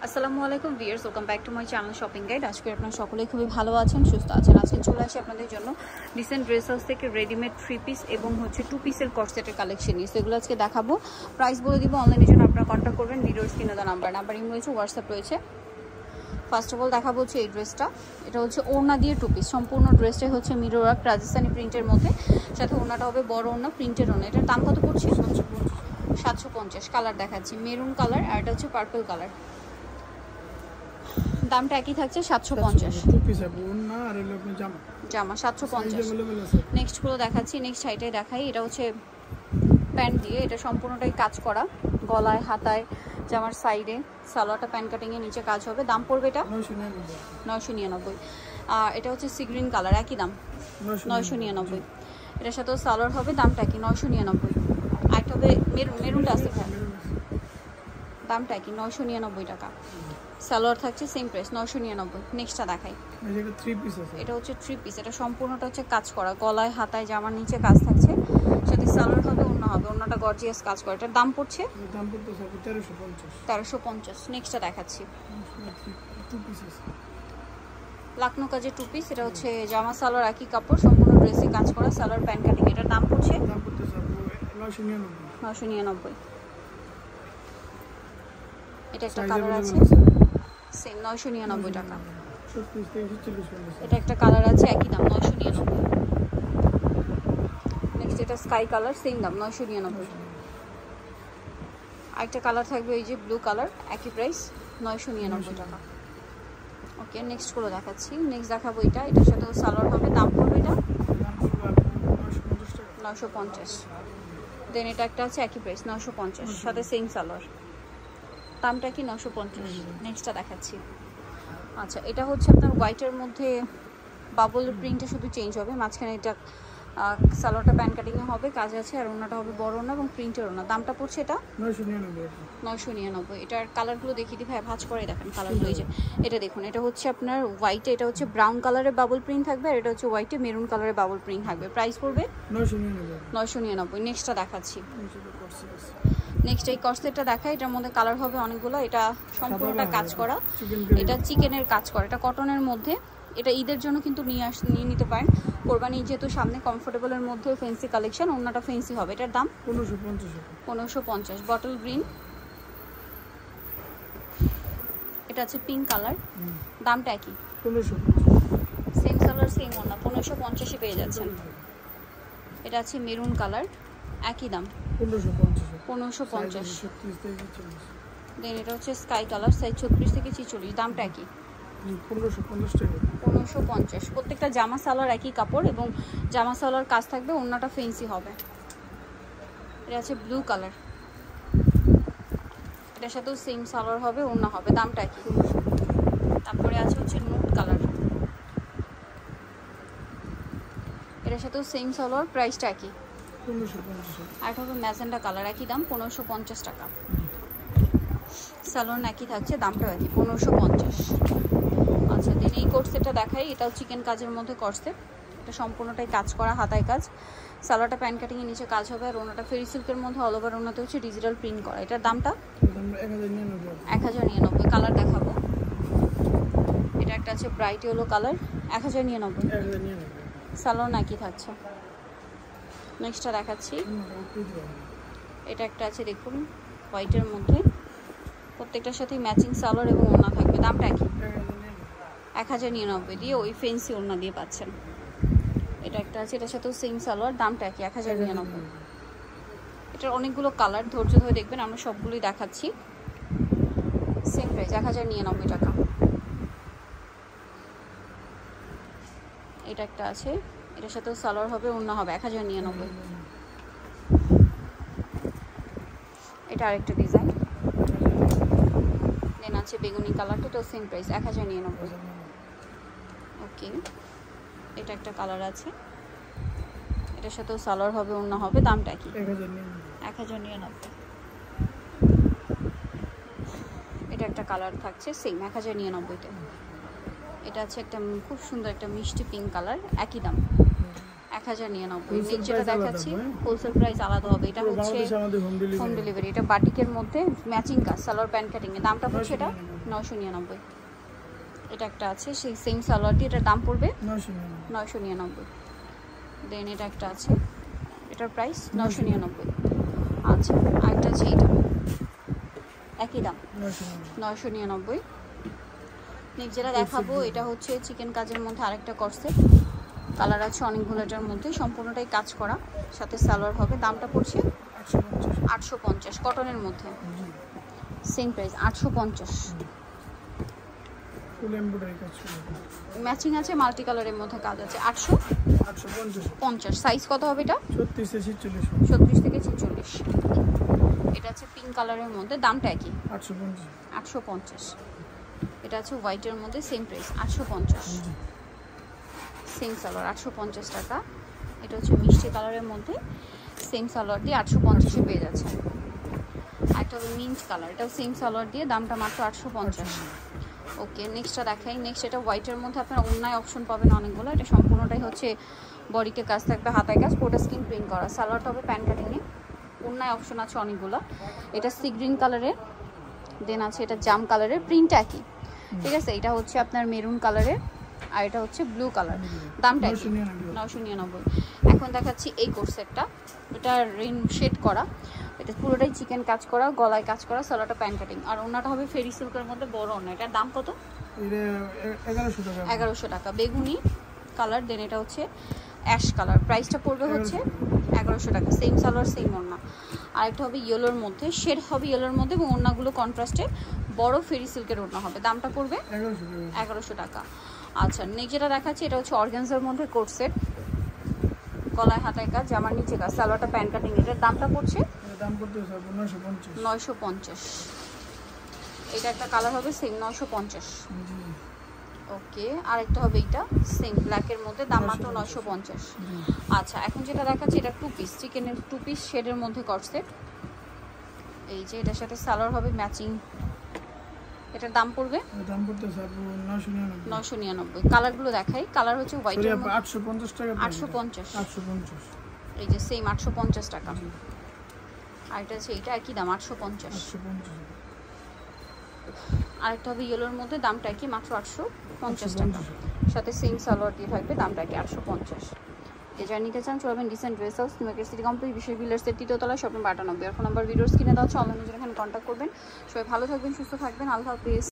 আসসালামু আলাইকুম viewers, welcome back to my channel shopping guide. আজকে আপনারা সকলেই খুবই ভালো আছেন, সুস্থ আছেন। আজকে চলে আসি আপনাদের জন্য রিসেন্ট ড্রেস হাউস থেকে রেডিমেড 3 পিস এবং 2 পিসের কর্সেটের কালেকশন নিয়ে এগুলো আজকে দেখাবো। প্রাইস বলে দিব, অনলাইনের জন্য আপনারা কন্ট্যাক্ট করবেন। ভিডিওর স্ক্রিনে দেওয়া নাম্বার ইম রয়েছে, হোয়াটসঅ্যাপ রয়েছে। ফার্স্ট অফ অল দেখাবো হচ্ছে এই ড্রেসটা। এটা হচ্ছে ওড়না দিয়ে 2 পিস, সম্পূর্ণ ড্রেসটাই হচ্ছে মিরর ওয়ার্ক রাজস্থানি প্রিন্টের মধ্যে, সাথে ওড়নাটা হবে বড় ওড়না, প্রিন্টের ওড়না। এটার দাম কত পড়ছে? 750। কালার দেখাচ্ছি, মেরুন কালার আর এটা হচ্ছে পার্পল কালার। দামটা একই থাকছে 750। জামা 750। নেক্সট গুলো দেখাচ্ছি, নেক্সট সাইডে দেখাই। এটা হচ্ছে প্যান্ট দিয়ে, এটা সম্পূর্ণটাই কাজ করা, গলায় হাতায় জামার সাইডে সালোয়ারটা প্যান্ট কাটিং এর নিচে কাজ হবে। দাম পড়বে এটা 999। আর এটা হচ্ছে সি গ্রিন কালার, একই দাম 999। এটার সাথেও সালোয়ার হবে, দামটা কি 999। আর একটা হবে মেরুনটা আসতে থাকে, দামটা কি 999 টাকা। সালোয়ার থাকছে সেম প্রাইস 999। নেক্সটটা দেখাই, এটা হচ্ছে 3 পিস। এটা সম্পূর্ণটা হচ্ছে কাজ করা, গলায় হাতায় জামার নিচে কাজ থাকছে, সাথে সালোয়ার হবে, ওড়না হবে, ওড়নাটা গর্জিয়াস কাজ করা। এটার দাম পড়ছে 1350। নেক্সটটা দেখাচ্ছি, লাকনো কাজের 2 পিস। এটা হচ্ছে জামা সালোয়ার একই কাপড়, সম্পূর্ণ ড্রেসে কাজ করা, সালোয়ার প্যান্ট কাটিং। এটার দাম পড়ছে 999। এটা একটা কালার আছে সেম 999 টাকা। এটা একটা কালার আছে একই দাম 999। নেক্সট এটা স্কাই কালার, সেম দাম 999। আরেকটা কালার থাকবে এই যে ব্লু কালার, একই প্রাইস 999 টাকা। ওকে, নেক্সট গুলো দেখাচ্ছি। নেক্সট দেখাবো এটা, এটার সাথে সালোয়ার হবে, দাম পড়বে এটা 950। দেন এটা একটা আছে একই প্রাইস 950, সাথে সেম সালোয়ার, দামটা কি 950। নেক্সটটা দেখাচ্ছি। আচ্ছা, এটা হচ্ছে আপনার হোয়াইটের মধ্যে বাবল প্রিন্টটা শুধু চেঞ্জ হবে, মাঝখানে এটা সালোয়ারটা প্যান্ট কাটিংয়ে হবে, কাজ আছে, আর ওড়নাটা হবে বড় ওড়না এবং প্রিন্টের ওড়না। দামটা পড়ছে এটা 999। এটার কালারগুলো দেখিয়ে দিই ভাই, ভাঁজ করে দেখেন কালারগুলো। এই যে এটা দেখুন, এটা হচ্ছে আপনার হোয়াইটে, এটা হচ্ছে ব্রাউন কালারের বাবল প্রিন্ট থাকবে, আর এটা হচ্ছে হোয়াইটে মেরুন কালারের বাবল প্রিন্ট থাকবে। প্রাইস পড়বে 999। নেক্সটটা দেখাচ্ছি। নেক্সট এই কর্সেটটা দেখাই, এটার মধ্যে কালার হবে অনেকগুলো। এটা সম্পূর্ণটা কাজ করা, এটা চিকেনের কাজ করা, এটা কটনের মধ্যে। এটা ঈদের জন্য কিন্তু নিয়ে নিতে পারেন, কোরবানি যেহেতু সামনে, কমফোর্টেবলের মধ্যে ফ্যান্সি কালেকশন, ওড়নাটা ফ্যান্সি হবে। এটার দাম 1550। বটল গ্রিন, এটা আছে পিঙ্ক কালার, দামটা একই, সেম কালার সেম ওড়না, 1550 পেয়ে যাচ্ছেন। এটা আছে মেরুন কালার, একই দাম 1550। দেন এটা হচ্ছে স্কাই কালার, সাইজ 36 থেকে 46, দামটা একই 1550। প্রত্যেকটা জামা সালোয়ার একই কাপড় এবং জামা সালোয়ার কাজ থাকবে, ওড়নাটা ফেন্সি হবে। এটা আছে ব্লু কালার, এটার সাথেও সেম সালোয়ার হবে, ওড়না হবে, দামটা একই। তারপরে আছে হচ্ছে নুট কালার, এটার সাথেও সেম সালোয়ার, প্রাইসটা একই 1550। আর হবে ম্যাজেন্ডা কালার, একই দাম 1550 টাকা। সালোয়ার একই থাকছে, দামটাও একই 1550। আচ্ছা, দেন এই কোর্সেটটা দেখাই। এটাও চিকেন কাজের মধ্যে কোর্সেট, এটা সম্পূর্ণটাই কাজ করা, হাতায় কাজ, সালোয়ারটা প্যান্ট কাটিং এর নিচে কাজ হবে, আর ওনাটা ফেরি সিল্কের মধ্যে অল ওভার ওনাতে হচ্ছে ডিজিটাল প্রিন্ট করা। এটার দামটা 1099। কালার দেখাবো, এটা একটা আছে ব্রাইট ইয়েলো কালার, 1099। সালোয়ার একই থাকছে। নেক্সটটা দেখাচ্ছি, এটা একটা আছে দেখুন হোয়াইটের মধ্যে, প্রত্যেকটার সাথে ম্যাচিং সালোয়ার এবং ওড়না থাকবে, দামটা একই 1099 দিয়ে ওই ফেন্সি ওড়না দিয়ে পাচ্ছেন। এটা একটা আছে, এটার সাথেও সেম সালোয়ার, দামটা একই 1099। এটার অনেকগুলো কালার, ধৈর্য ধরে দেখবেন, আমরা সবগুলোই দেখাচ্ছি। সেম প্রাইস 1099 টাকা। এটা একটা আছে, এটার সাথেও সালোয়ার হবে, ওড়না হবে, 1099। এটা আরেকটা ডিজাইন। দেন আছে বেগুনি কালারটা, এটাও সেম প্রাইস 1099। ওকে, এটা একটা কালার আছে, এটার সাথেও সালোয়ার হবে, ওড়না হবে, দামটা কি 1099। এটা একটা কালার থাকছে সেম 1099-তে। এটা আছে একটা খুব সুন্দর একটা মিষ্টি পিঙ্ক কালার, একই দাম 1099। যেটা দেখাচ্ছি হোলসেল প্রাইস আলাদা হবে। এটা হচ্ছে হোম ডেলিভারি। এটা বাটিকের মধ্যে ম্যাচিং কাজ, সালোয়ার প্যান্ট কাটিং এর দামটা হচ্ছে এটা 999। এটা একটা আছে সেই সেম সালোয়ারটি, এটার দাম পড়বে 999। দেন এটা একটা আছে, এটার প্রাইস 999। আচ্ছা আরেকটা আছে এইটা, একই দাম 999। নেক্সট যেটা দেখাবো এটা হচ্ছে চিকেন কাজের মধ্যে আরেকটা কর্সেট, কালার আছে অনেকগুলো, এটার মধ্যে সম্পূর্ণটাই কাজ করা, সাথে সালোয়ার হবে। দামটা পড়ছে 850, কটনের মধ্যে সেম প্রাইস 850। ফুল এমব্রয়ডারি কাজ করা, ম্যাচিং আছে, মাল্টি কালারের মধ্যে কাজ আছে। 850। সাইজ কত হবে এটা? 36 থেকে 46। এটা আছে পিঙ্ক কালারের মধ্যে, দামটা একই 850। এটা আছে হোয়াইটের মধ্যে, সেম প্রাইস 850। সেম সালোয়ার 850 টাকা। এটা হচ্ছে মিষ্টি কালারের মধ্যে, সেম সালোয়ার দিয়ে 850-এ পেয়ে যাচ্ছে। একটা হবে মিন্ট কালার, এটাও সেম সালোয়ার দিয়ে, দামটা মাত্র 850। ওকে নেক্সটটা দেখাই। নেক্সট এটা হোয়াইটের মধ্যে আপনারা অন্যায় অপশন পাবেন অনেকগুলো, এটা সম্পূর্ণটাই হচ্ছে বডিতে কাজ থাকবে, হাতায় কাজ, পোটা স্কিন প্রিন্ট করা। সালোয়ারটা হবে প্যান্ট কাটিংয়ে, অন্যায় অপশন আছে অনেকগুলো। এটা সি গ্রিন কালারের, দেন আছে এটা জাম কালারের, প্রিন্ট একই, ঠিক আছে। এটা হচ্ছে আপনার মেরুন কালারের, আর এটা হচ্ছে ব্লু কালার, দামটা 999। এখন দেখাচ্ছি এই কোর্সেটটা, এটা রেন শেড করা, এটা পুরোটাই চিকেন কাজ করা, গলায় কাজ করা, সালোয়ারটা প্যান্ট কাটিং, আর ওনাটা হবে ফেরি সিল্কের মধ্যে বড় ওনা। এটার দাম কত? 1100 টাকা। বেগুনি কালার, দেন এটা হচ্ছে অ্যাশ কালার, প্রাইসটা পড়বে হচ্ছে 1100 টাকা। সেম সালোয়ার সেম ওড়না। আরেকটা হবে ইয়েলোর মধ্যে, শেড হবে ইয়েলোর মধ্যে, এবং ওড়নাগুলো কন্ট্রাস্টে বড় ফেরি সিল্কের ওড়না হবে, দামটা পড়বে 1100 টাকা। আচ্ছা নেক্সট যেটা দেখাচ্ছি এটা হচ্ছে অর্গানজার মধ্যে কোট সেট, গলায় হাতায় কাজ, জামার নিচে কাজ, সালোয়ারটা প্যান্ট কাটিং। এটার দামটা পড়ছে 950। এটা একটা কালার হবে সেম 950। ওকে আরেকটা হবে এইটা সেম ব্ল্যাকের মধ্যে, দাম মাত্র 950। আচ্ছা এখন যেটা দেখাচ্ছি এটা 2 পিস, চিকেনের 2 পিস শেডের মধ্যে কটসেট, এই যে এটার সাথে সালোয়ার হবে ম্যাচিং। এটার দাম পড়বে 999। কালারগুলো দেখাই, কালার হচ্ছে হোয়াইটের মধ্যে 850 টাকা। 850 এই যে সেম 850 টাকা। আর এটা আছে এইটা একই দাম 850। আরেকটা হবে ইয়েলোর মধ্যে, দামটা একই মাত্র 850 টাকা, সাথে সেম সালোয়ার দিয়ে থাকবে, দামটা একই 850। যারা নিতে চান চলবেন dissent dress house New Market city complex বিশেষ বিল্ডার্সের 3য় তলায়, শপিং 92। আর ফোন নাম্বার ভিডিওর স্ক্রিনে দেওয়া আছে, অনলাইনে যেখানে কন্ট্যাক্ট করবেন। সবাই ভালো থাকবেন, সুস্থ থাকবেন, আল্লাহ হাফেজ।